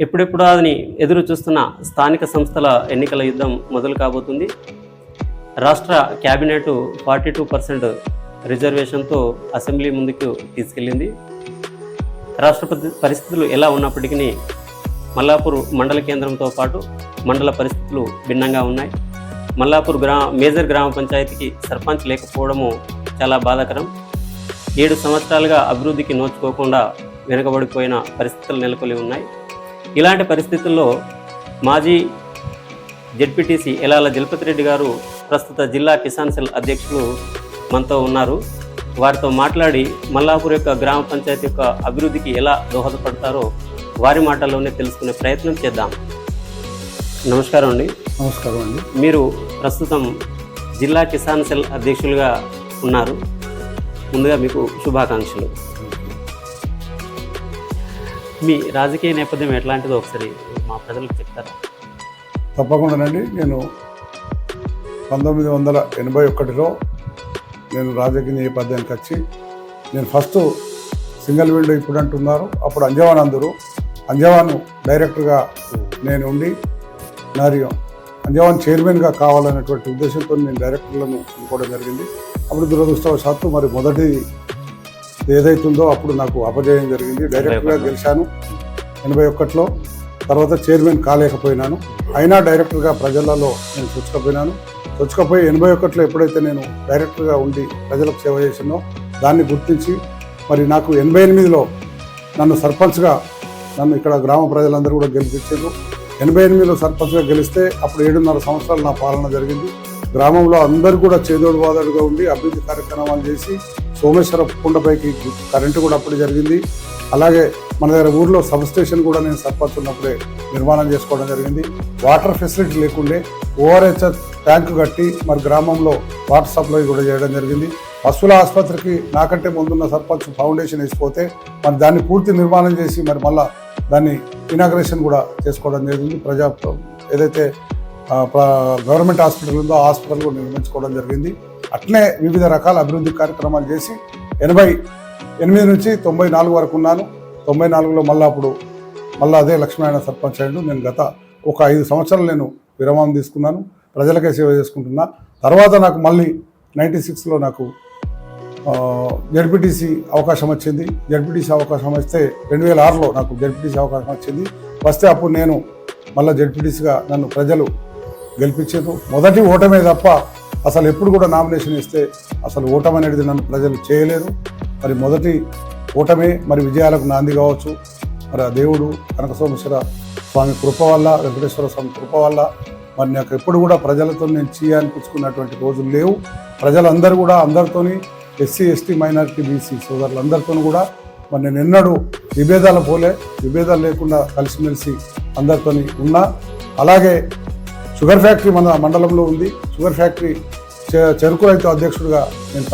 ఎప్పుడెప్పుడు అని ఎదురు చూస్తున్న స్థానిక సంస్థల ఎన్నికల యుద్ధం మొదలు కాబోతుంది. రాష్ట్ర క్యాబినెట్ 42% రిజర్వేషన్తో అసెంబ్లీ ముందుకు తీసుకెళ్ళింది. రాష్ట్రపతి పరిస్థితులు ఎలా ఉన్నప్పటికీ మల్లాపూర్ మండల కేంద్రంతో పాటు మండల పరిస్థితులు భిన్నంగా ఉన్నాయి. మల్లాపూర్ మేజర్ గ్రామ పంచాయతీకి సర్పంచ్ లేకపోవడము చాలా బాధాకరం. 7 సంవత్సరాలుగా అభివృద్ధికి నోచుకోకుండా వెనుకబడిపోయిన పరిస్థితులు నెలకొని ఉన్నాయి. ఇలాంటి పరిస్థితుల్లో మాజీ జెడ్పీటీసీ ఎలాల జలపతిరెడ్డి గారు ప్రస్తుత జిల్లా కిసాన్ సెల్ అధ్యక్షులు మనతో ఉన్నారు. వారితో మాట్లాడి మల్లాపూర్ యొక్క గ్రామ పంచాయతీ యొక్క అభివృద్ధికి ఎలా దోహదపడతారో వారి మాటల్లోనే తెలుసుకునే ప్రయత్నం చేద్దాం. నమస్కారం అండి. నమస్కారం అండి. మీరు ప్రస్తుతం జిల్లా కిసాన్ సెల్ అధ్యక్షులుగా ఉన్నారు. ముందుగా మీకు శుభాకాంక్షలు. మీ రాజకీయ నేపథ్యం ఎట్లాంటిదో ఒకసారి మా ప్రజలకు చెప్తారా? తప్పకుండానండి. నేను 1981లో నేను రాజకీయ నేపథ్యానికి వచ్చి నేను ఫస్ట్ సింగిల్ విండో ఇప్పుడు అంటున్నారు, అప్పుడు అంజవాన్ అందరూ అంజవాన్ డైరెక్టర్గా నేను ఉండి మరియు అంజవాన్ చైర్మన్గా కావాలనేటువంటి ఉద్దేశంతో నేను డైరెక్టర్లను అనుకోవడం జరిగింది. అప్పుడు దురదృష్టవశాత్తు మరి మొదటి ఏదైతుందో అప్పుడు నాకు అపజయం జరిగింది. డైరెక్టర్గా గెలిచాను 81లో. తర్వాత చైర్మన్ కాలేకపోయినాను. అయినా డైరెక్టర్గా ప్రజలలో నేను చొచ్చుకపోయి 81లో ఎప్పుడైతే నేను డైరెక్టర్గా ఉండి ప్రజలకు సేవ చేసినో దాన్ని గుర్తించి మరి నాకు 88లో నన్ను సర్పంచ్గా ఇక్కడ గ్రామ ప్రజలందరూ కూడా గెలిపించారు. 88లో సర్పంచ్గా గెలిస్తే అప్పుడు 7.5 సంవత్సరాలు నా పాలన జరిగింది. గ్రామంలో అందరూ కూడా చేదోడు వాదోడుగా ఉండి అభివృద్ధి కార్యక్రమాలు చేసి సోమేశ్వర కుండపైకి కరెంటు కూడా అప్పుడు జరిగింది. అలాగే మన దగ్గర ఊర్లో సబ్ స్టేషన్ కూడా నేను సర్పంచ్ ఉన్నప్పుడే నిర్మాణం చేసుకోవడం జరిగింది. వాటర్ ఫెసిలిటీ లేకుండే ఓఆర్హెచ్ఎస్ ట్యాంకు కట్టి మరి గ్రామంలో వాటర్ సప్లై కూడా చేయడం జరిగింది. పశువుల ఆసుపత్రికి నాకంటే ముందున్న సర్పంచ్ ఫౌండేషన్ వేసిపోతే మరి దాన్ని పూర్తి నిర్మాణం చేసి మరి మళ్ళీ దాన్ని ఇనాగ్రేషన్ కూడా చేసుకోవడం జరిగింది. ఏదైతే గవర్నమెంట్ హాస్పిటల్ ఉందో ఆ హాస్పిటల్ కూడా నిర్మించుకోవడం జరిగింది. అట్లే వివిధ రకాల అభివృద్ధి కార్యక్రమాలు చేసి 88 నుంచి 94 వరకు ఉన్నాను. 94లో మళ్ళీ అదే లక్ష్మీనారాయణ సర్పంచ్ అయ్యాడు. నేను గత ఒక 5 సంవత్సరాలు నేను విరామం తీసుకున్నాను, ప్రజలకే సేవ చేసుకుంటున్నా. తర్వాత నాకు మళ్ళీ 96లో నాకు జెడ్పీటీసీ అవకాశం వచ్చింది. జెడ్పీటీసీ అవకాశం వస్తే 2006లో నాకు జెడ్పీటీసీ అవకాశం వచ్చింది. వస్తే అప్పుడు నేను మళ్ళీ జెడ్పీటీసీగా నన్ను ప్రజలు గెలిపించారు. మొదటి ఓటమే తప్ప అసలు ఎప్పుడు కూడా నామినేషన్ ఇస్తే అసలు ఓటమి అనేది నన్ను ప్రజలు చేయలేరు. మరి మొదటి ఓటమే మరి విజయాలకు నాంది కావచ్చు. మరి ఆ దేవుడు కనక సోమేశ్వర స్వామి కృప వల్ల, వెంకటేశ్వర స్వామి కృప వల్ల మరి నాకు ఎప్పుడు కూడా ప్రజలతో నేను అనిపించుకున్నటువంటి రోజులు లేవు. ప్రజలందరూ కూడా అందరితోని ఎస్సీ ఎస్టీ మైనారిటీ బీసీ సోదరులందరితో కూడా మరి నేను ఎన్నడూ విభేదాలు లేకుండా కలిసిమెలిసి అందరితోని ఉన్నా. అలాగే షుగర్ ఫ్యాక్టరీ మన మండలంలో ఉంది. షుగర్ ఫ్యాక్టరీ చెరుకు రైతు అధ్యక్షుడిగా నేను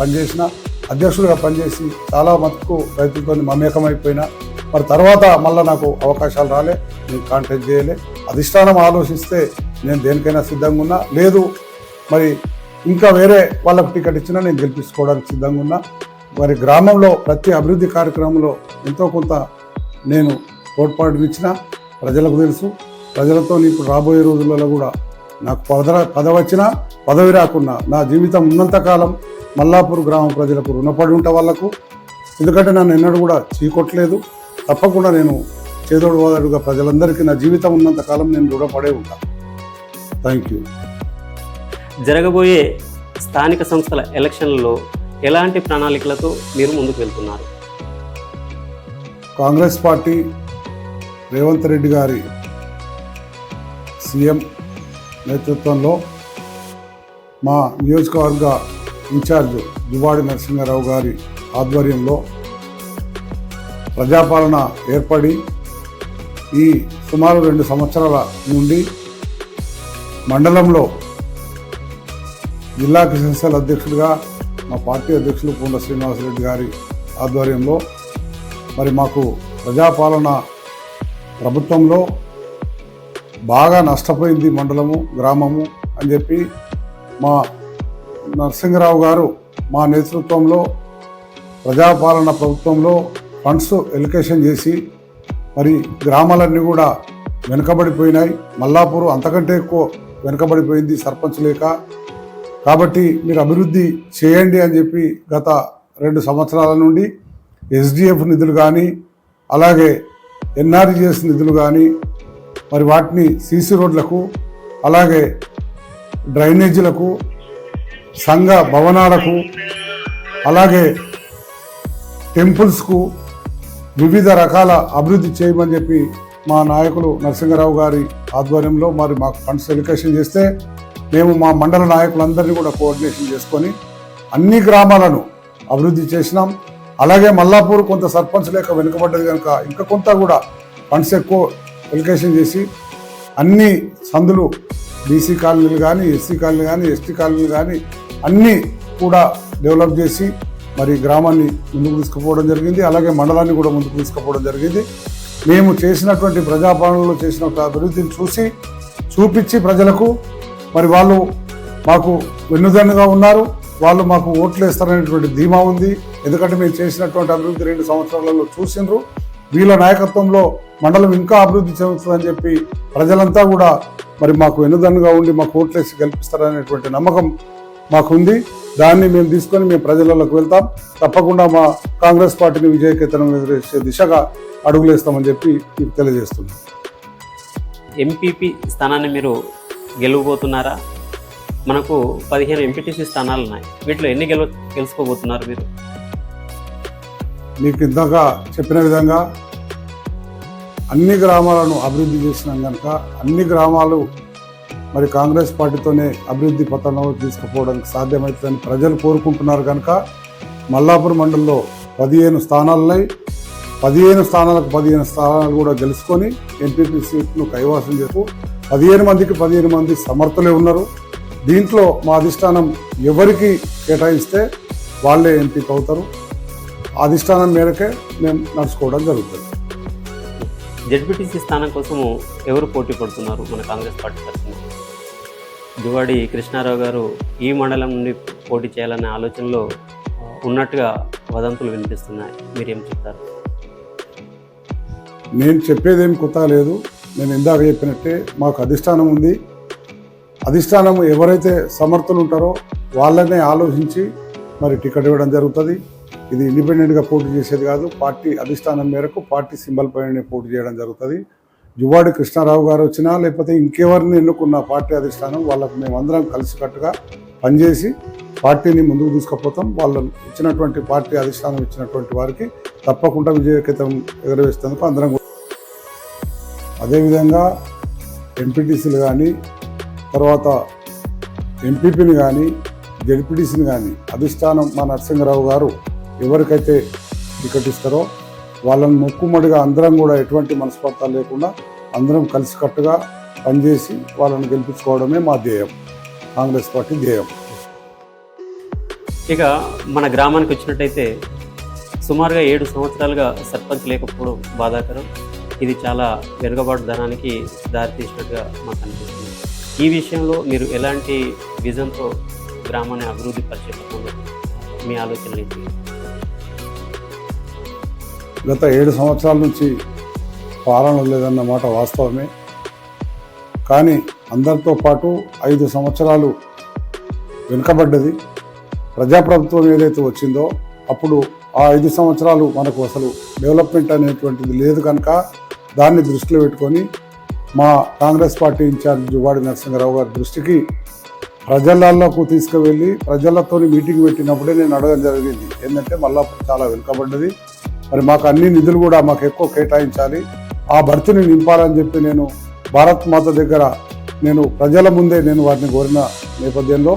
పనిచేసి చాలా మటుకు రైతులతో మమేకమైపోయినా. మరి తర్వాత మళ్ళీ నాకు అవకాశాలు రాలే, నేను కాంటాక్ట్ చేయలే. అధిష్టానం ఆలోచిస్తే నేను దేనికైనా సిద్ధంగా ఉన్నా. లేదు మరి ఇంకా వేరే వాళ్ళకు టికెట్ ఇచ్చినా నేను గెలిపించుకోవడానికి సిద్ధంగా ఉన్నా. మరి గ్రామంలో ప్రతి అభివృద్ధి కార్యక్రమంలో ఎంతో కొంత నేను తోడ్పాటునిచ్చిన ప్రజలకు తెలుసు. ప్రజలతో ఇప్పుడు రాబోయే రోజులలో కూడా నాకు పదవి వచ్చినా పదవి రాకున్నా నా జీవితం ఉన్నంతకాలం మల్లాపూర్ గ్రామ ప్రజలకు రుణపడి ఉంటా వాళ్ళకు. ఎందుకంటే నన్ను ఎన్నడూ కూడా చీకొట్టలేదు. తప్పకుండా నేను చేదోడు వాదోడుగా ప్రజలందరికీ నా జీవితం ఉన్నంతకాలం నేను రుణపడే ఉంటాను. Thank you. జరగబోయే స్థానిక సంస్థల ఎలక్షన్లలో ఎలాంటి ప్రణాళికలతో మీరు ముందుకు వెళ్తున్నారు? కాంగ్రెస్ పార్టీ రేవంత్ రెడ్డి గారి సీఎం నేతృత్వంలో మా నియోజకవర్గ ఇన్ఛార్జ్ జువాడి నరసింహారావు గారి ఆధ్వర్యంలో ప్రజాపాలన ఏర్పడి ఈ సుమారు 2 సంవత్సరాల నుండి మండలంలో జిల్లా కిసాన్ సెల్ అధ్యక్షుడిగా మా పార్టీ అధ్యక్షులు పూండ శ్రీనివాసరెడ్డి గారి ఆధ్వర్యంలో మరి మాకు ప్రజాపాలన ప్రభుత్వంలో బాగా నష్టపోయింది మండలము, గ్రామము అని చెప్పి మా నరసింహరావు గారు మా నేతృత్వంలో ప్రజాపాలన ప్రభుత్వంలో ఫండ్స్ ఎలికేషన్ చేసి మరి గ్రామాలన్నీ కూడా వెనుకబడిపోయినాయి. మల్లాపూర్ అంతకంటే ఎక్కువ వెనుకబడిపోయింది సర్పంచ్ లేక. కాబట్టి మీరు అభివృద్ధి చేయండి అని చెప్పి గత 2 సంవత్సరాల నుండి SDF నిధులు కానీ అలాగే NRGS నిధులు కానీ మరి వాటిని సీసీ రోడ్లకు అలాగే డ్రైనేజీలకు సంఘ భవనాలకు అలాగే టెంపుల్స్కు వివిధ రకాల అభివృద్ధి చేయమని చెప్పి మా నాయకులు నరసింహారావు గారి ఆధ్వర్యంలో మరి మాకు ఫండ్స్ ఎలికేషన్ చేస్తే మేము మా మండల నాయకులందరినీ కూడా కోఆర్డినేషన్ చేసుకొని అన్ని గ్రామాలను అభివృద్ధి చేసినాం. అలాగే మల్లాపూర్ కొంత సర్పంచ్ లేక వెనుకబడ్డది కనుక ఇంకా కొంత కూడా ఫండ్స్ ఎక్కువ ఎలికేషన్ చేసి అన్ని సందులు బీసీ కాలనీలు కానీ ఎస్సీ కాలనీ కానీ ఎస్టీ కాలనీలు కానీ అన్నీ కూడా డెవలప్ చేసి మరి గ్రామాన్ని ముందుకు తీసుకుపోవడం జరిగింది. అలాగే మండలాన్ని కూడా ముందుకు తీసుకుపోవడం జరిగింది. మేము చేసినటువంటి ప్రజాపాలనలో చేసిన అభివృద్ధిని చూపించి ప్రజలకు మరి వాళ్ళు మాకు వెన్నుదన్నుగా ఉన్నారు. వాళ్ళు మాకు ఓట్లు వేస్తారనేటువంటి ధీమా ఉంది. ఎందుకంటే మేము చేసినటువంటి అభివృద్ధి 2 సంవత్సరాలలో చూసిండ్రు. వీళ్ళ నాయకత్వంలో మండలం ఇంకా అభివృద్ధి చెందుతుందని చెప్పి ప్రజలంతా కూడా మరి మాకు వెన్నుదన్నుగా ఉండి మాకు ఓట్లేసి గెలిపిస్తారనేటువంటి నమ్మకం మాకుంది. దాన్ని మేము తీసుకొని మేము ప్రజలలోకి వెళ్తాం. తప్పకుండా మా కాంగ్రెస్ పార్టీని విజయకేతనం ఎదురేసే దిశగా అడుగులేస్తామని చెప్పి మీకు తెలియజేస్తున్నాం. ఎంపీపీ స్థానాన్ని మీరు గెలవబోతున్నారా? మనకు 15 ఎంపీటీసీ స్థానాలు ఉన్నాయి. వీటిలో ఎన్ని గెలుచుకోబోతున్నారు మీరు? మీకు ఇందాక చెప్పిన విధంగా అన్ని గ్రామాలను అభివృద్ధి చేసినాం కనుక అన్ని గ్రామాలు మరి కాంగ్రెస్ పార్టీతోనే అభివృద్ధి పథంలో తీసుకుపోవడానికి సాధ్యమవుతుందని ప్రజలు కోరుకుంటున్నారు కనుక మల్లాపూర్ మండలంలో 15 స్థానాలున్నాయి. 15 స్థానాలకు 15 స్థానాలు కూడా గెలుచుకొని ఎంపీపీ సీట్ను కైవసం చేస్తూ 15 మందికి 15 మంది సమర్థులే ఉన్నారు. దీంట్లో మా అధిష్టానం ఎవరికి కేటాయిస్తే వాళ్ళే ఎంపీకి అవుతారు. అధిష్టానం మేరకే మేము నడుచుకోవడం జరుగుతుంది. జెడ్పీటీసీ స్థానం కోసము ఎవరు పోటీ పడుతున్నారు మన కాంగ్రెస్ పార్టీ తరఫున? జువాడి కృష్ణారావు గారు ఈ మండలం నుండి పోటీ చేయాలనే ఆలోచనలో ఉన్నట్టుగా వదంతులు వినిపిస్తున్నాయి. మీరేం చెప్తారు? నేను చెప్పేదేం కొత్తగా లేదు. నేను ఇందాక చెప్పినట్టే మాకు అధిష్టానం ఉంది. అధిష్టానం ఎవరైతే సమర్థులు ఉంటారో వాళ్ళనే ఆలోచించి మరి టికెట్ ఇవ్వడం జరుగుతుంది. ఇది ఇండిపెండెంట్గా పోటీ చేసేది కాదు. పార్టీ అధిష్టానం మేరకు పార్టీ సింబల్ పైన పోటీ చేయడం జరుగుతుంది. జువాడి కృష్ణారావు గారు వచ్చినా లేకపోతే ఇంకెవరిని ఎన్నుకున్న పార్టీ అధిష్టానం వాళ్ళకు మేమందరం కలిసికట్టుగా పనిచేసి పార్టీని ముందుకు తీసుకుపోతాం. వాళ్ళని ఇచ్చినటువంటి పార్టీ అధిష్టానం ఇచ్చినటువంటి వారికి తప్పకుండా విజయకేతం ఎగరవేసేందుకు అందరం. అదేవిధంగా ఎంపీటీసీలు కానీ తర్వాత ఎంపీపీని కానీ జెడ్పీటీసీని కానీ అధిష్టానం మా నరసింహారావు గారు ఎవరికైతే టికెట్ ఇస్తారో వాళ్ళని మొక్కుమడిగా అందరం కూడా ఎటువంటి మనస్పర్ధలు లేకుండా అందరం కలిసికట్టుగా పనిచేసి వాళ్ళని గెలిపించుకోవడమే మా ధ్యేయం, కాంగ్రెస్ పార్టీ ధ్యేయం. ఇక మన గ్రామానికి వచ్చినట్టయితే సుమారుగా 7 సంవత్సరాలుగా సర్పంచ్ లేకపోవడం బాధాకరం. ఇది చాలా వెనుకబాటుదనానికి దారితీసినట్టుగా మాకు అనిపిస్తుంది. ఈ విషయంలో మీరు ఎలాంటి విజన్తో గ్రామాన్ని అభివృద్ధి పరిచేటప్పుడు మీ ఆలోచనలు ఏంటి? గత 7 సంవత్సరాల నుంచి పాలన లేదన్న మాట వాస్తవమే. కానీ అందరితో పాటు 5 సంవత్సరాలు వెనుకబడ్డది. ప్రజాప్రభుత్వం ఏదైతే వచ్చిందో అప్పుడు ఆ 5 సంవత్సరాలు మనకు అసలు డెవలప్మెంట్ అనేటువంటిది లేదు కనుక దాన్ని దృష్టిలో పెట్టుకొని మా కాంగ్రెస్ పార్టీ ఇన్ఛార్జ్ జువాడి నరసింహారావు గారి దృష్టికి ప్రజలలోకి తీసుకువెళ్ళి ప్రజలతో మీటింగ్ పెట్టినప్పుడే నేను అడగడం జరిగింది. ఏంటంటే మల్లాపూర్ చాలా వెనుకబడ్డది, మరి మాకు అన్ని నిధులు కూడా మాకు ఎక్కువ కేటాయించాలి, ఆ భర్తీని నింపాలని చెప్పి నేను భారత్ మాత దగ్గర నేను ప్రజల ముందే నేను వారిని కోరిన నేపథ్యంలో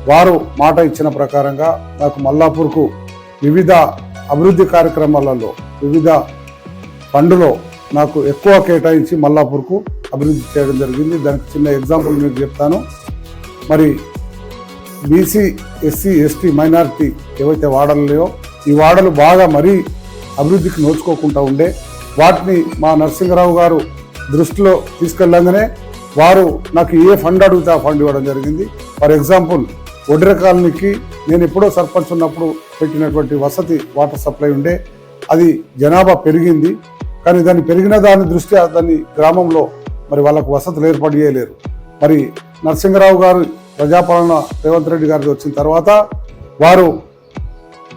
వారు మాట ఇచ్చిన ప్రకారంగా నాకు మల్లాపూర్కు వివిధ అభివృద్ధి కార్యక్రమాలలో వివిధ ఫండ్లో నాకు ఎక్కువ కేటాయించి మల్లాపూర్కు అభివృద్ధి చేయడం జరిగింది. దానికి చిన్న ఎగ్జాంపుల్ మీకు చెప్తాను. మరి బీసీ ఎస్సీ ఎస్టీ మైనారిటీ ఏవైతే వాడలు లేవో ఈ వాడలు బాగా మరీ అభివృద్ధికి నోచుకోకుండా ఉండే వాటిని మా నరసింహారావు గారు దృష్టిలో తీసుకెళ్ళగానే వారు నాకు ఏ ఫండ్ అడిగితే ఆ ఫండ్ ఇవ్వడం జరిగింది. ఫర్ ఎగ్జాంపుల్ ఒడ్రె కాలనీకి నేను ఎప్పుడో సర్పంచ్ ఉన్నప్పుడు పెట్టినటువంటి వసతి వాటర్ సప్లై ఉండే, అది జనాభా పెరిగింది కానీ దాన్ని పెరిగిన దాని దృష్ట్యా దాన్ని గ్రామంలో మరి వాళ్ళకు వసతులు ఏర్పాటు చేయలేరు. మరి నరసింహరావు గారు ప్రజాపాలన రేవంత్ రెడ్డి గారికి వచ్చిన తర్వాత వారు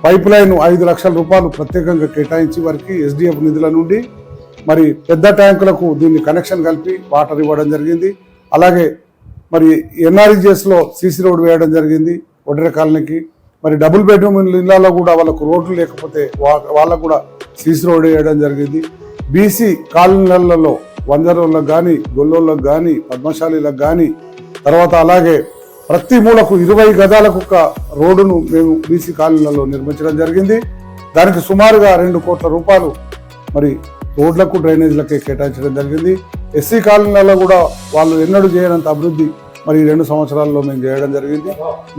పైప్ లైన్ 5 లక్షల రూపాయలు ప్రత్యేకంగా కేటాయించి వారికి SDF నిధుల నుండి మరి పెద్ద ట్యాంకులకు దీన్ని కనెక్షన్ కలిపి వాటర్ ఇవ్వడం జరిగింది. అలాగే మరి NRGSలో CC రోడ్ వేయడం జరిగింది ఒడ్రె కాలనీకి. మరి డబుల్ బెడ్రూమ్ ఇళ్లలో కూడా వాళ్ళకు రోడ్లు లేకపోతే వాళ్ళకు కూడా CC రోడ్ వేయడం జరిగింది. BC కాలనీలలో వంజరోళ్ళకు కానీ, గొల్లోళ్ళకు కానీ, పద్మశాలీలకు కానీ, తర్వాత అలాగే ప్రతి మూలకు 20 గజాలకు ఒక రోడ్డును మేము BC కాలనీలలో నిర్మించడం జరిగింది. దానికి సుమారుగా 2 కోట్ల రూపాయలు మరి రోడ్లకు డ్రైనేజీలకే కేటాయించడం జరిగింది. SC కాలనీలలో కూడా వాళ్ళు ఎన్నడూ చేయనంత అభివృద్ధి మరి 2 సంవత్సరాల్లో మేము చేయడం జరిగింది.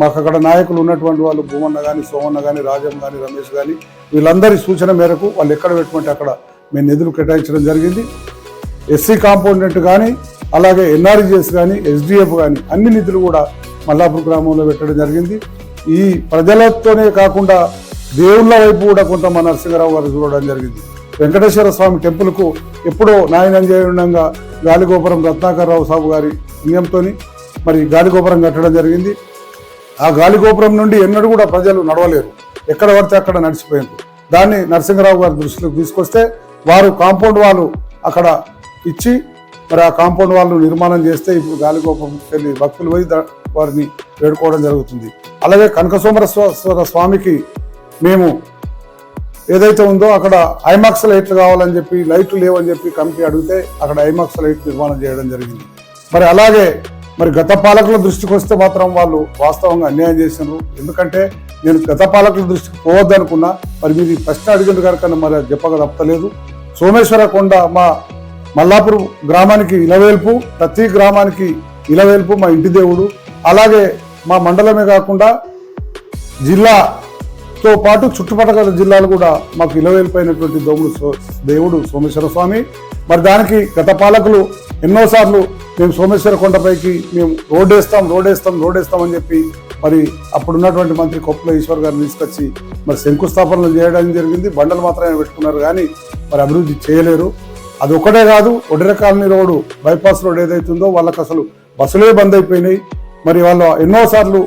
మాకు అక్కడ నాయకులు ఉన్నటువంటి వాళ్ళు భూమన్న కానీ, సోమన్న కానీ, రాజం కానీ, రమేష్ కానీ వీళ్ళందరి సూచన మేరకు వాళ్ళు ఎక్కడ పెట్టుకుంటే అక్కడ మేము నిధులు కేటాయించడం జరిగింది. SC కాంపోనెంట్ కానీ, అలాగే NRGS కానీ, SDF కానీ అన్ని నిధులు కూడా మల్లాపూర్ గ్రామంలో పెట్టడం జరిగింది. ఈ ప్రజలతోనే కాకుండా దేవుళ్ళ వైపు కూడా కొంత మన నరసింహరావు గారు చూడడం జరిగింది. వెంకటేశ్వర స్వామి టెంపుల్కు ఎప్పుడో నాయనంజయంగా గాలిగోపురం రత్నాకర్రావు సాబు గారి పుణ్యంతో మరి గాలిగోపురం కట్టడం జరిగింది. ఆ గాలిగోపురం నుండి ఎన్నడూ కూడా ప్రజలు నడవలేరు, ఎక్కడ పడితే అక్కడ నడిచిపోయారు. దాన్ని నరసింహరావు గారి దృష్టిలోకి తీసుకొస్తే వారు కాంపౌండ్ వాళ్ళు అక్కడ ఇచ్చి మరి ఆ కాంపౌండ్ వాళ్ళు నిర్మాణం చేస్తే ఇప్పుడు గాలిగోపురం వెళ్ళి భక్తులు పోయి వారిని వేడుకోవడం జరుగుతుంది. అలాగే కనకసోమేశ్వర స్వామికి మేము ఏదైతే ఉందో అక్కడ ఐమాక్స్ లైట్లు కావాలని చెప్పి, లైట్లు లేవని చెప్పి కమిటీ అడిగితే అక్కడ ఐమాక్స్ లైట్ నిర్మాణం చేయడం జరిగింది. మరి అలాగే మరి గత పాలకుల దృష్టికి వస్తే మాత్రం వాళ్ళు వాస్తవంగా అన్యాయం చేసినారు. ఎందుకంటే నేను గత పాలకుల దృష్టికి పోవద్దనుకున్నా, మరి మీరు ప్రశ్న అడిగిన కనుక మరి చెప్పక తప్పలేదు. సోమేశ్వర కొండ మా మల్లాపూర్ గ్రామానికి ఇలవేల్పు, ప్రతి గ్రామానికి ఇలవేల్పు మా ఇంటి దేవుడు. అలాగే మా మండలమే కాకుండా జిల్లాతో పాటు చుట్టుపక్కల జిల్లాలు కూడా మాకు ఇలవేల్పైనటువంటి దేవుడు సోమేశ్వర స్వామి. మరి దానికి గత పాలకులు ఎన్నోసార్లు మేము సోమేశ్వర కొండపైకి మేము రోడ్ వేస్తాం అని చెప్పి మరి అప్పుడున్నటువంటి మంత్రి కొప్పుల ఈశ్వర్ గారిని తీసుకొచ్చి మరి శంకుస్థాపనలు చేయడం జరిగింది. బండలు మాత్రమే పెట్టుకున్నారు కానీ మరి అభివృద్ధి చేయలేరు. అది ఒకటే కాదు, ఒడ్రె కాలనీ రోడ్డు బైపాస్ రోడ్ ఏదైతుందో వాళ్ళకి అసలు బస్సులే బంద్ అయిపోయినాయి. మరి వాళ్ళు ఎన్నోసార్లు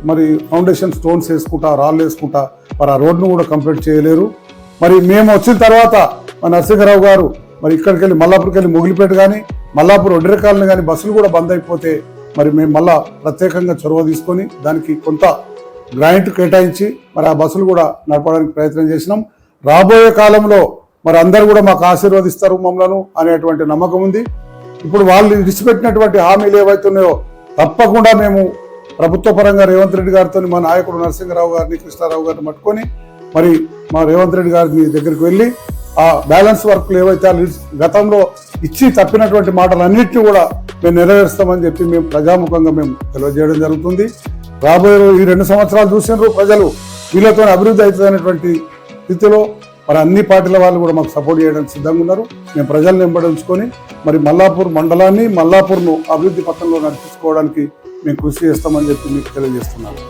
మరి ఫౌండేషన్ స్టోన్స్ వేసుకుంటా, రాళ్ళు వేసుకుంటా మరి ఆ రోడ్ను కూడా కంప్లీట్ చేయలేరు. మరి మేము వచ్చిన తర్వాత మా నరసింహరావు గారు మరి ఇక్కడికి వెళ్ళి మల్లాపూర్కి వెళ్ళి మొగిలిపేట కానీ, మల్లాపూర్ ఒడ్రె కాలనీ కానీ బస్సులు కూడా బంద్ అయిపోతే మరి మేము మళ్ళా ప్రత్యేకంగా చొరవ తీసుకొని దానికి కొంత గ్రాంట్ కేటాయించి మరి ఆ బస్సులు కూడా నడపడానికి ప్రయత్నం చేసినాం. రాబోయే కాలంలో మరి అందరూ కూడా మాకు ఆశీర్వదిస్తారు మమ్మలను అనేటువంటి నమ్మకం ఉంది. ఇప్పుడు వాళ్ళు విడిచిపెట్టినటువంటి హామీలు ఏవైతున్నాయో తప్పకుండా మేము ప్రభుత్వ పరంగా రేవంత్ రెడ్డి గారితో మా నాయకుడు నరసింహరావు గారిని, కృష్ణారావు గారిని పట్టుకొని మరి మా రేవంత్ రెడ్డి గారి దగ్గరికి వెళ్ళి ఆ బ్యాలెన్స్ వర్క్లు ఏవైతే గతంలో ఇచ్చి తప్పినటువంటి మాటలన్నింటినీ కూడా మేము నెరవేరుస్తామని చెప్పి మేము ప్రజాముఖంగా మేము తెలియజేయడం జరుగుతుంది. రాబోయే ఈ 2 సంవత్సరాలు చూసినారు ప్రజలు, వీళ్ళతో అభివృద్ధి అవుతుందనేటువంటి స్థితిలో మరి అన్ని పార్టీల వాళ్ళు కూడా మాకు సపోర్ట్ చేయడానికి సిద్ధంగా ఉన్నారు. మేము ప్రజలను వెంబడించుకొని మరి మల్లాపూర్ మండలాన్ని, మల్లాపూర్ను అభివృద్ధి పథంలో నడిపించుకోవడానికి మేము కృషి చేస్తామని చెప్పి మీకు తెలియజేస్తున్నాను.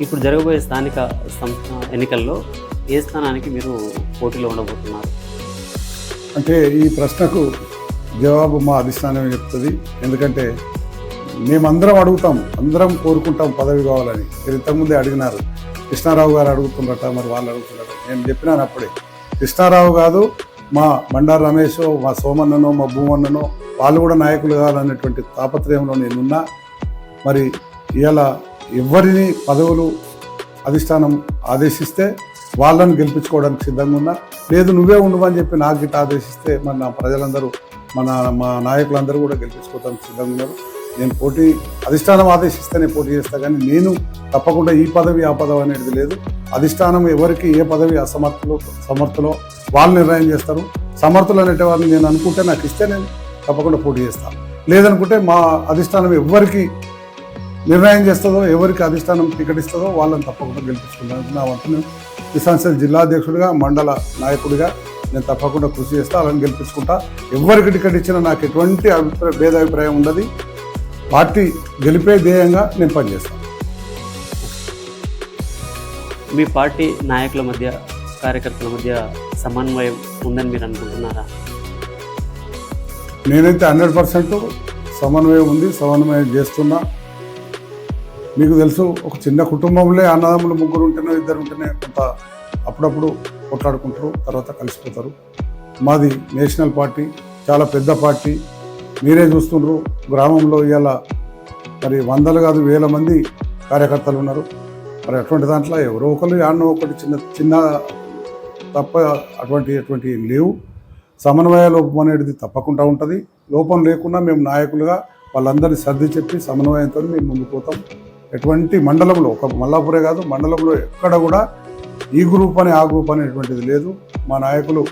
ఇప్పుడు జరగబోయే స్థానిక ఎన్నికల్లో ఏ స్థానానికి మీరు పోటీలో ఉండబోతున్నారు? అంటే ఈ ప్రశ్నకు జవాబు మా అధిష్టానమే చెప్తుంది. ఎందుకంటే మేమందరం అడుగుతాం, అందరం కోరుకుంటాం పదవి కావాలని. మీరు ఇంతకుముందే అడిగినారు, కృష్ణారావు గారు అడుగుతుండట, మరి వాళ్ళు అడుగుతున్నారు. నేను చెప్పినాను అప్పుడే, కృష్ణారావు కాదు, మా బండారు రమేష్, మా సోమన్ననో, మా భూమన్ననో వాళ్ళు కూడా నాయకులు కావాలనేటువంటి తాపత్రయంలో నేనున్నా. మరి ఇలా ఎవరిని పదవులు అధిష్టానం ఆదేశిస్తే వాళ్ళని గెలిపించుకోవడానికి సిద్ధంగా ఉన్నా. లేదు నువ్వే ఉండమని చెప్పి నాకు గిట్ట ఆదేశిస్తే మరి నా ప్రజలందరూ మా నాయకులందరూ కూడా గెలిపించుకోవడానికి సిద్ధంగా ఉన్నారు. నేను పోటీ అధిష్టానం ఆదేశిస్తేనే పోటీ చేస్తా, కానీ నేను తప్పకుండా ఈ పదవి ఆ పదవి అనేది లేదు. అధిష్టానం ఎవరికి ఏ పదవి సమర్థులో వాళ్ళు నిర్ణయం చేస్తారు. సమర్థులు అనేటి వారిని నేను అనుకుంటే నాకు ఇస్తే నేను తప్పకుండా పోటీ చేస్తాను. లేదనుకుంటే మా అధిష్టానం ఎవరికి నిర్ణయం చేస్తుందో, ఎవరికి అధిష్టానం టికెట్ ఇస్తుందో వాళ్ళని తప్పకుండా గెలిపించుకుంటాను. నా వంతు నేను కిసాన్ సెల్ జిల్లా అధ్యక్షుడిగా, మండల నాయకుడిగా నేను తప్పకుండా కృషి చేస్తా, అలాని గెలిపించుకుంటా. ఎవరికి టికెట్ ఇచ్చినా నాకు ఎటువంటి భేదాభిప్రాయం ఉండదు. పార్టీ గెలిపే ధ్యేయంగా నేను పనిచేస్తాను. మీ పార్టీ నాయకుల మధ్య, కార్యకర్తల మధ్య సమన్వయం ఉందని మీరు అనుకుంటున్నారా? నేనైతే 100% సమన్వయం ఉంది, సమన్వయం చేస్తున్నా. మీకు తెలుసు, ఒక చిన్న కుటుంబంలో అన్నదమ్ములు ముగ్గురు ఉంటేనే ఇద్దరు ఉంటేనే కొంత అప్పుడప్పుడు కొట్లాడుకుంటారు, తర్వాత కలిసిపోతారు. మాది నేషనల్ పార్టీ, చాలా పెద్ద పార్టీ. మీరే చూస్తుండ్రు, గ్రామంలో ఇవాళ మరి వందలు కాదు వేల మంది కార్యకర్తలు ఉన్నారు. మరి అటువంటి దాంట్లో ఎవరో ఒకరు యాన్నో ఒకటి చిన్న చిన్న తప్ప అటువంటి లేవు. సమన్వయ లోపం అనేది తప్పకుండా ఉంటుంది. లోపం లేకుండా మేము నాయకులుగా వాళ్ళందరినీ సర్ది చెప్పి సమన్వయంతో మేము ముందుకు పోతాం. ఎటువంటి మండలంలో, ఒక మల్లాపురే కాదు, మండలంలో ఎక్కడ కూడా ఈ గ్రూప్ అని ఆ గ్రూప్ అనేటువంటిది లేదు. మా నాయకులు,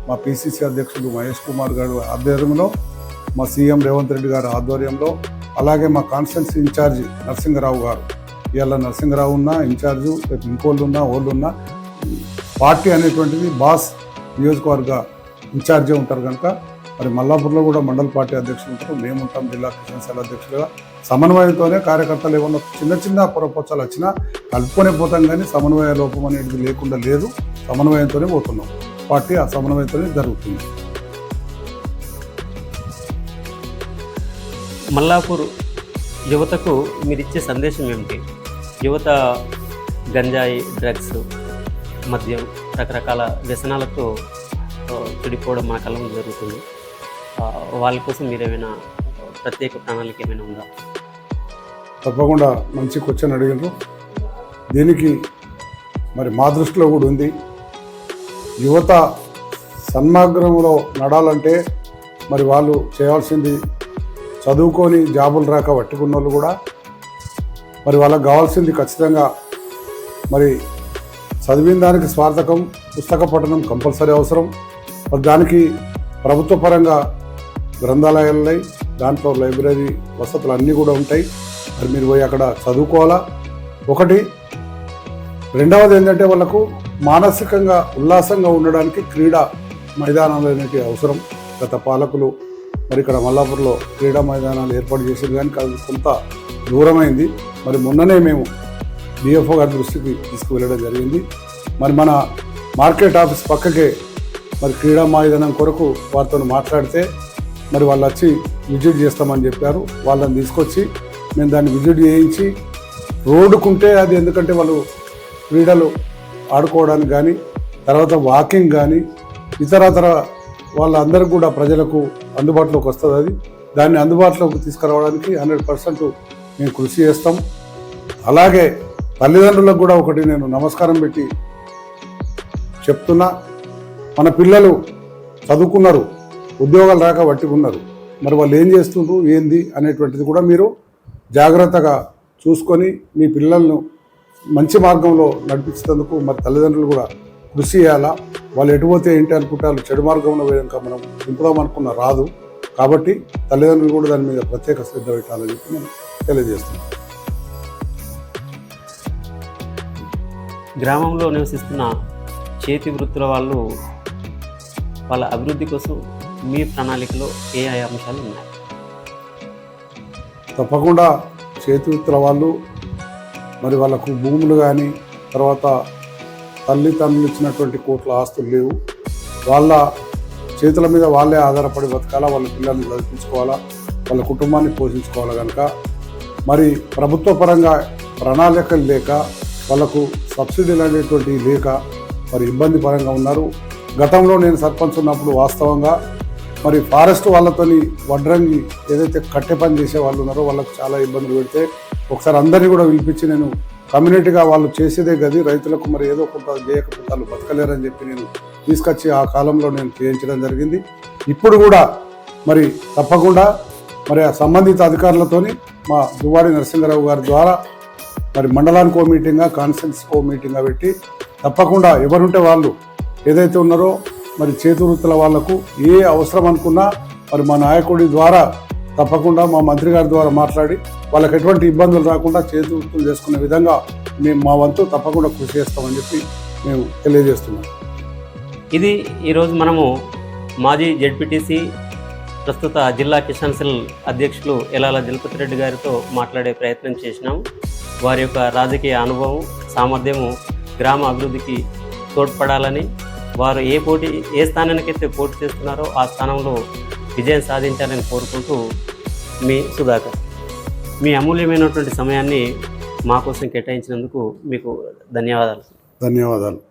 మా పిసిసి అధ్యక్షులు మహేష్ కుమార్ గారు ఆధ్వర్యంలో, మా సీఎం రేవంత్ రెడ్డి గారి ఆధ్వర్యంలో, అలాగే మా కాన్స్టిట్యున్సీ ఇన్ఛార్జి నరసింహరావు గారు, ఇవాళ నరసింహరావు ఉన్నా ఇన్ఛార్జు, రేపు ఇంకోళ్ళు ఉన్నా వాళ్ళు ఉన్నా, పార్టీ అనేటువంటిది బాస్ నియోజకవర్గ ఇన్ఛార్జే ఉంటారు కనుక మరి మల్లాపూర్లో కూడా మండల పార్టీ అధ్యక్షులు ఉంటారు, మేము ఉంటాం జిల్లా కిసాన్ సెల్ అధ్యక్షులుగా. సమన్వయంతోనే కార్యకర్తలు ఏమన్నా చిన్న చిన్న పొరపచ్చాలు వచ్చినా కలుపుకొనే పోతాం, కానీ సమన్వయ లోపం అనేది లేకుండా లేదు. సమన్వయంతోనే పోతున్నాం. పార్టీ ఆ సమన్వయంతోనే జరుగుతుంది. మల్లాపూర్ యువతకు మీరు ఇచ్చే సందేశం ఏమిటి? యువత గంజాయి, డ్రగ్స్, మద్యం, రకరకాల వ్యసనాలతో చెడిపోవడం మన కళ్ళ ముందు జరుగుతుంది. వాళ్ళ కోసం మీరేమైనా ప్రత్యేక ప్రణాళిక ఏమైనా ఉందా? తప్పకుండా మంచి క్వశ్చన్ అడిగారు. దీనికి మరి మా దృష్టిలో కూడా ఉంది. యువత సన్మార్గంలో నడాలంటే మరి వాళ్ళు చేయాల్సింది, చదువుకొని జాబులు రాక పట్టుకున్న వాళ్ళు కూడా మరి వాళ్ళకి కావాల్సింది ఖచ్చితంగా మరి చదివిన దానికి స్వార్థకం, పుస్తక పఠనం కంపల్సరీ అవసరం. మరి దానికి ప్రభుత్వ పరంగా గ్రంథాలయాలు ఉన్నాయి, దాంట్లో లైబ్రరీ వసతులు అన్నీ కూడా ఉంటాయి. మరి మీరు పోయి అక్కడ చదువుకోవాలా ఒకటి. రెండవది ఏంటంటే వాళ్ళకు మానసికంగా ఉల్లాసంగా ఉండడానికి క్రీడా మైదానాలు అనేవి అవసరం. గత పాలకులు మరి ఇక్కడ మల్లాపూర్లో క్రీడా మైదానాలు ఏర్పాటు చేసేది, కానీ అది కొంత దూరమైంది. మరి మొన్ననే మేము డిఎఫ్ఓ గారి దృష్టికి తీసుకువెళ్ళడం జరిగింది. మరి మన మార్కెట్ ఆఫీస్ పక్కకే మరి క్రీడా మైదానం కొరకు వారితో మాట్లాడితే మరి వాళ్ళు వచ్చి విజిట్ చేస్తామని చెప్పారు. వాళ్ళని తీసుకొచ్చి మేము దాన్ని విజిట్ చేయించి రోడ్డుకుంటే అది, ఎందుకంటే వాళ్ళు క్రీడలు ఆడుకోవడానికి కానీ, తర్వాత వాకింగ్ కానీ, ఇతరతర వాళ్ళందరికీ కూడా ప్రజలకు అందుబాటులోకి వస్తుంది. అది దాన్ని అందుబాటులోకి తీసుకురావడానికి 100% మేము కృషి చేస్తాం. అలాగే తల్లిదండ్రులకు కూడా ఒకటి నేను నమస్కారం పెట్టి చెప్తున్నా, మన పిల్లలు చదువుకున్నారు, ఉద్యోగాలు రాక పట్టుకున్నారు, మరి వాళ్ళు ఏం చేస్తుండ్రు ఏంది అనేటువంటిది కూడా మీరు జాగ్రత్తగా చూసుకొని మీ పిల్లలను మంచి మార్గంలో నడిపించేందుకు మరి తల్లిదండ్రులు కూడా కృషి చేయాలా. వాళ్ళు ఎటుపోతే ఏంటి అనుకుంటారు, చెడు మార్గంలో వేయక మనం దింపుదాం అనుకున్న రాదు. కాబట్టి తల్లిదండ్రులు కూడా దాని మీద ప్రత్యేక శ్రద్ధ పెట్టాలని చెప్పి నేను తెలియజేస్తున్నాను. గ్రామంలో నివసిస్తున్న చేతి వృత్తుల వాళ్ళు వాళ్ళ అభివృద్ధి కోసం మీ ప్రణాళికలో ఏ అంశాలు ఉన్నాయి? తప్పకుండా చేతి వృత్తుల వాళ్ళు మరి వాళ్ళకు భూములు కానీ, తర్వాత తల్లిదండ్రులు ఇచ్చినటువంటి కోట్ల ఆస్తులు లేవు. వాళ్ళ చేతుల మీద వాళ్ళే ఆధారపడి బతకాలా, వాళ్ళ పిల్లల్ని చదివించుకోవాలా, వాళ్ళ కుటుంబాన్ని పోషించుకోవాలి. కనుక మరి ప్రభుత్వ పరంగా ప్రణాళికలు లేక, వాళ్ళకు సబ్సిడీలు అనేటువంటివి లేక మరి ఇబ్బంది పరంగా ఉన్నారు. గతంలో నేను సర్పంచ్ ఉన్నప్పుడు వాస్తవంగా మరి ఫారెస్ట్ వాళ్ళతోని వడ్రంగి ఏదైతే కట్టె పని చేసే వాళ్ళు ఉన్నారో వాళ్ళకు చాలా ఇబ్బందులు పెడితే ఒకసారి అందరినీ కూడా పిలిపించి నేను కమ్యూనిటీగా వాళ్ళు చేసేదే గది, రైతులకు మరి ఏదో కొంత చేయకపోతే వాళ్ళు బతకలేరని చెప్పి నేను తీసుకొచ్చి ఆ కాలంలో నేను చేయించడం జరిగింది. ఇప్పుడు కూడా మరి తప్పకుండా మరి ఆ సంబంధిత అధికారులతోని మా దువ్వాడి నరసింహరావు గారి ద్వారా మరి మండలానికి ఓ మీటింగ్గా, కాన్స్టిట్యున్సీకి ఓ మీటింగ్గా పెట్టి తప్పకుండా ఎవరుంటే వాళ్ళు ఏదైతే ఉన్నారో మరి చేతి వృత్తుల వాళ్లకు ఏ అవసరం అనుకున్నా మరి మా నాయకుడి ద్వారా తప్పకుండా మా మంత్రి గారి ద్వారా మాట్లాడి వాళ్ళకి ఎటువంటి ఇబ్బందులు రాకుండా చేతి వృత్తులు చేసుకునే విధంగా మేము మా వంతు తప్పకుండా కృషి చేస్తామని చెప్పి మేము తెలియజేస్తున్నాం. ఇది ఈరోజు మనము మాజీ జెడ్పీటీసీ, ప్రస్తుత జిల్లా కిసాన్ సెల్ అధ్యక్షులు ఎలాల జలపతి రెడ్డి గారితో మాట్లాడే ప్రయత్నం చేసినాము. వారి యొక్క రాజకీయ అనుభవం, సామర్థ్యము గ్రామ అభివృద్ధికి తోడ్పడాలని, వారు ఏ స్థానానికైతే పోటీ చేస్తున్నారో ఆ స్థానంలో విజయం సాధించాలని కోరుకుంటూ మీ సుధాకర్. మీ అమూల్యమైనటువంటి సమయాన్ని మా కోసం కేటాయించినందుకు మీకు ధన్యవాదాలు. ధన్యవాదాలు.